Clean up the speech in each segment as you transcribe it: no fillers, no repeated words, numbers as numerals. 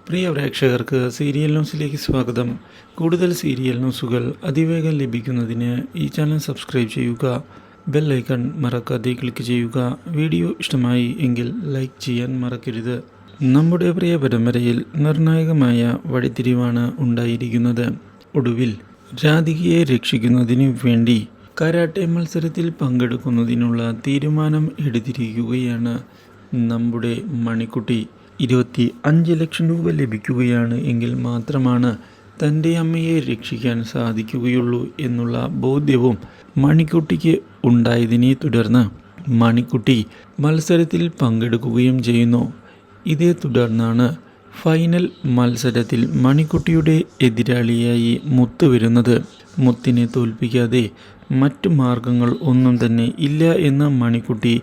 പ്രിയ പ്രേക്ഷകർക്ക് സീരിയൽ ന്യൂസിലേക്ക് സ്വാഗതം. കൂടുതൽ സീരിയൽ ന്യൂസുകൾ അതിവേഗം ലഭിക്കുന്നതിന് ഈ ചാനൽ സബ്സ്ക്രൈബ് ചെയ്യുക. ബെൽ ഐക്കൺ മറക്കാതെ ക്ലിക്ക് ചെയ്യുക. വീഡിയോ ഇഷ്ടമായി എങ്കിൽ ലൈക്ക് ചെയ്യാൻ മറക്കരുത്. നമ്മുടെ പ്രിയ പരമ്പരയിൽ നിർണായകമായ വഴിത്തിരിവാണ് ഉണ്ടായിരിക്കുന്നത്. ഒടുവിൽ രാധികയെ രക്ഷിക്കുന്നതിനു വേണ്ടി കരാട്ടെ മത്സരത്തിൽ പങ്കെടുക്കുന്നതിനുള്ള തീരുമാനം എടുത്തിരിക്കുകയാണ് നമ്മുടെ മണിക്കുട്ടി. 25 ലക്ഷം രൂപ ലഭിക്കുകയാണ് എങ്കിൽ മാത്രമാണ് തൻ്റെ അമ്മയെ രക്ഷിക്കാൻ സാധിക്കുകയുള്ളൂ എന്നുള്ള ബോധ്യവും മണിക്കുട്ടിക്ക് ഉണ്ടായതിനെ തുടർന്ന് മണിക്കുട്ടി മത്സരത്തിൽ പങ്കെടുക്കുകയും ചെയ്യുന്നു. ഇതേ തുടർന്നാണ് ഫൈനൽ മത്സരത്തിൽ മണിക്കുട്ടിയുടെ എതിരാളിയായി മുത്ത് വരുന്നത്. മുത്തിനെ തോൽപ്പിക്കാതെ മറ്റു മാർഗങ്ങൾ ഒന്നും തന്നെ ഇല്ല എന്ന് മണിക്കുട്ടി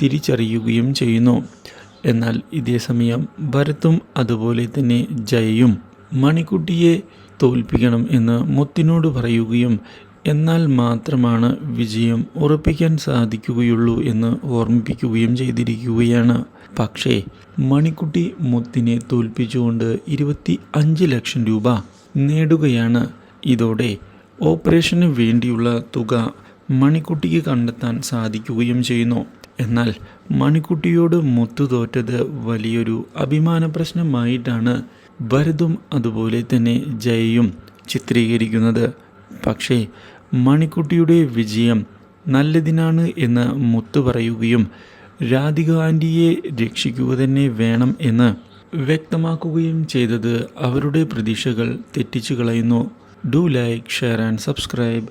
തിരിച്ചറിയുകയും ചെയ്യുന്നു. എന്നാൽ ഇതേ സമയം ഭരത്തും അതുപോലെ തന്നെ ജയയും മണിക്കുട്ടിയെ തോൽപ്പിക്കണം എന്ന് മുത്തിനോട് പറയുകയും എന്നാൽ മാത്രമാണ് വിജയം ഉറപ്പിക്കാൻ സാധിക്കുകയുള്ളൂ എന്ന് ഓർമ്മിപ്പിക്കുകയും ചെയ്തിരിക്കുകയാണ്. പക്ഷേ മണിക്കുട്ടി മുത്തിനെ തോൽപ്പിച്ചുകൊണ്ട് 25 ലക്ഷം രൂപ നേടുകയാണ്. ഇതോടെ ഓപ്പറേഷന് വേണ്ടിയുള്ള തുക മണിക്കുട്ടിക്ക് കണ്ടെത്താൻ സാധിക്കുകയും ചെയ്യുന്നു. എന്നാൽ മണിക്കുട്ടിയോട് മുത്തു തോറ്റത് വലിയൊരു അഭിമാന പ്രശ്നമായിട്ടാണ് ഭരതും അതുപോലെ തന്നെ ജയയും ചിത്രീകരിക്കുന്നത്. പക്ഷേ മണിക്കുട്ടിയുടെ വിജയം നല്ലതിനാണ് എന്ന് മുത്തു പറയുകയും രാധിക ആൻറ്റിയെ രക്ഷിക്കുക തന്നെ വേണം എന്ന് വ്യക്തമാക്കുകയും ചെയ്തത് അവരുടെ പ്രതീക്ഷകൾ തെറ്റിച്ചു കളയുന്നു. Do like, share and subscribe.